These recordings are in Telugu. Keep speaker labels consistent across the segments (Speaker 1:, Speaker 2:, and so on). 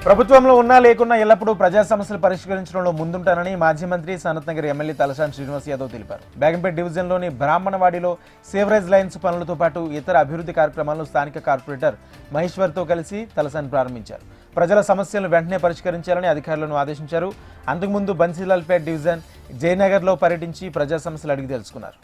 Speaker 1: ప్రభుత్వంలో ఉన్నా లేకున్నా ఎల్లప్పుడూ ప్రజా సమస్యలు పరిష్కరించడంలో ముందుంటానని మాజీ మంత్రి సనత్ నగర్ ఎమ్మెల్యే తలసాని శ్రీనివాస్ యాదవ్ తెలిపారు. బేగంపేట డివిజన్లోని బ్రాహ్మణవాడిలో సేవరేజ్ లైన్స్ పనులతో పాటు ఇతర అభివృద్ధి కార్యక్రమాలను స్థానిక కార్పొరేటర్ మహేశ్వర్తో కలిసి తలసాని ప్రారంభించారు. ప్రజల సమస్యలను వెంటనే పరిష్కరించాలని అధికారులను ఆదేశించారు. అంతకుముందు బన్సీలాల్పేట డివిజన్ జయనగర్లో పర్యటించి ప్రజా సమస్యలు అడిగి తెలుసుకున్నారు.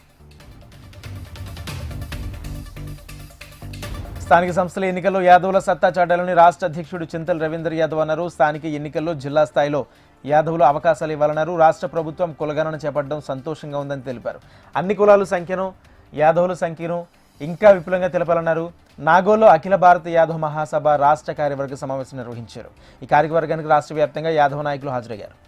Speaker 1: స్థానిక సంస్థల ఎన్నికల్లో యాదవుల సత్తా చాటాలని రాష్ట్ర అధ్యక్షుడు చింతల రవీందర్ యాదవ్ అన్నారు. స్థానిక ఎన్నికల్లో జిల్లా స్థాయిలో యాదవులు అవకాశాలు ఇవ్వాలన్నారు. రాష్ట్ర ప్రభుత్వం కులగణన చేపట్టడం సంతోషంగా ఉందని తెలిపారు. అన్ని కులాల సంఖ్యను యాదవుల సంఖ్యను ఇంకా విపులంగా తెలపాలన్నారు. నాగోల్లో అఖిల భారత యాదవ మహాసభ రాష్ట్ర కార్యవర్గ సమావేశం నిర్వహించారు. ఈ కార్యవర్గానికి రాష్ట్ర వ్యాప్తంగా యాదవ నాయకులు హాజరయ్యారు.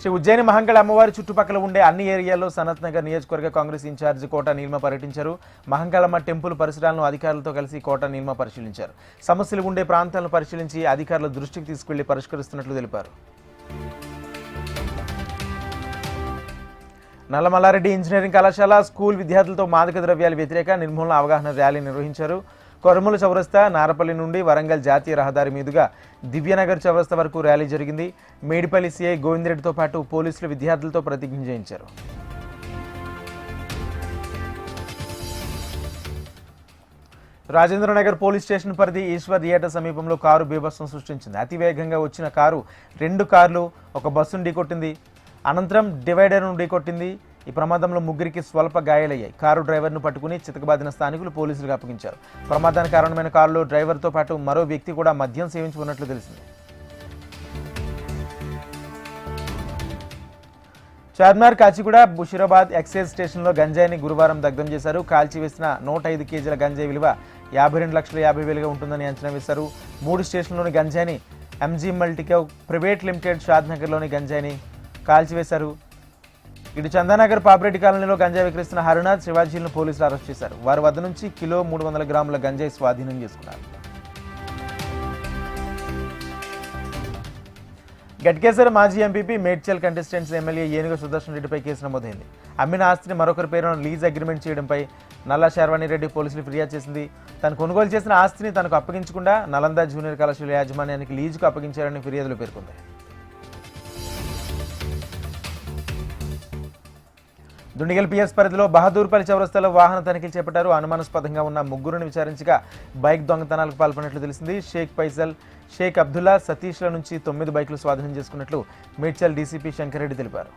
Speaker 1: శ్రీ ఉజ్జయిని మహంకాళ అమ్మవారి చుట్టుపక్కల ఉండే అన్ని ఏరియాల్లో సనత్ నగర్ నియోజకవర్గ కాంగ్రెస్ ఇన్ఛార్జి కోట నీల్మ పర్యటించారు. మహంకాళమ్మ టెంపుల్ పరిసరాలను అధికారులతో కలిసి కోట నీల్మ పరిశీలించారు. సమస్యలు ఉండే ప్రాంతాలను పరిశీలించి అధికారుల దృష్టికి తీసుకెళ్లి పరిష్కరిస్తున్నట్లు తెలిపారు. నల్లమల్లారెడ్డి ఇంజనీరింగ్ కళాశాల స్కూల్ విద్యార్థులతో మాదక ద్రవ్యాల వ్యతిరేక నిర్మూలన అవగాహన ర్యాలీ నిర్వహించారు. కొరమూల చౌరస్తా, నారపల్లి నుండి వరంగల్ జాతీయ రహదారి మీదుగా దివ్యనగర్ చౌరస్తా వరకు ర్యాలీ జరిగింది. మేడిపల్లి సిఐ గోవిందరెడ్డితో పాటు పోలీసులు విద్యార్థులతో ప్రతిజ్ఞ చేయించారు. రాజేంద్రనగర్ పోలీస్ స్టేషన్ పరిధి ఈశ్వర్ థియేటర్ సమీపంలో కారు బీభత్సం సృష్టించింది. అతివేగంగా వచ్చిన కారు 2 కార్లు ఒక బస్సును ఢీకొట్టింది. అనంతరం డివైడర్ను ఢీకొట్టింది. ఈ ప్రమాదంలో 3కి స్వల్ప గాయాలయ్యాయి. కారు డ్రైవర్ను పట్టుకుని చితకబాదిన స్థానికులు పోలీసులకు అప్పగించారు. ప్రమాదానికి కారణమైన కారులో డ్రైవర్తో పాటు మరో వ్యక్తి కూడా మద్యం సేవించి ఉన్నట్లు తెలిసింది. చార్మినార్, కాచిగూడ, బుషీరాబాద్ ఎక్సైజ్ స్టేషన్లో గంజాయిని గురువారం దగ్ధం చేశారు. కాల్చివేసిన 105 కేజీల గంజాయి విలువ 52,50,000గా ఉంటుందని అంచనా వేశారు. 3 స్టేషన్లోని గంజాయిని ఎంజీ మల్టీకో ప్రైవేట్ లిమిటెడ్ షాద్నగర్లోని గంజాయిని కాల్చివేశారు. ఇటు చందానగర్ పాపిరెడ్డి కాలనీలో గంజాయి విక్రయిస్తున్న హరినాథ్, శివాజీలను పోలీసులు అరెస్ట్ చేశారు. వారి వద్ద నుంచి కిలో 300 గ్రాముల గంజాయి స్వాధీనం చేసుకున్నారు. గట్కేసర్ మాజీ MPP Medchal contestants MLA Enuga Sudarshan రెడ్డిపై కేసు నమోదైంది. అమ్మిన ఆస్తిని మరొకరి పేరున లీజ్ అగ్రిమెంట్ చేయడంపై నల్లా శర్వాణిరెడ్డి పోలీసులు ఫిర్యాదు చేసింది. తను కొనుగోలు చేసిన ఆస్తిని తనకు అప్పగించకుండా నలంద జూనియర్ కళాశాల యాజమాన్యానికి లీజుకు అప్పగించారని ఫిర్యాదులు పేర్కొంది. దుండిగల్ పిఎస్ పరిధిలో బహదూర్పల్లి చౌరస్తాలో వాహన తనిఖీలు చేపట్టారు. అనుమానాస్పదంగా ఉన్న 3గురిని విచారించగా బైక్ దొంగతనాలకు పాల్పడినట్లు తెలిసింది. షేక్ ఫైజల్, షేక్ అబ్దుల్లా, సతీష్ల నుంచి 9 బైకులు స్వాధీనం చేసుకున్నట్లు మేడ్చల్ డీసీపీ శంకర్ రెడ్డి తెలిపారు.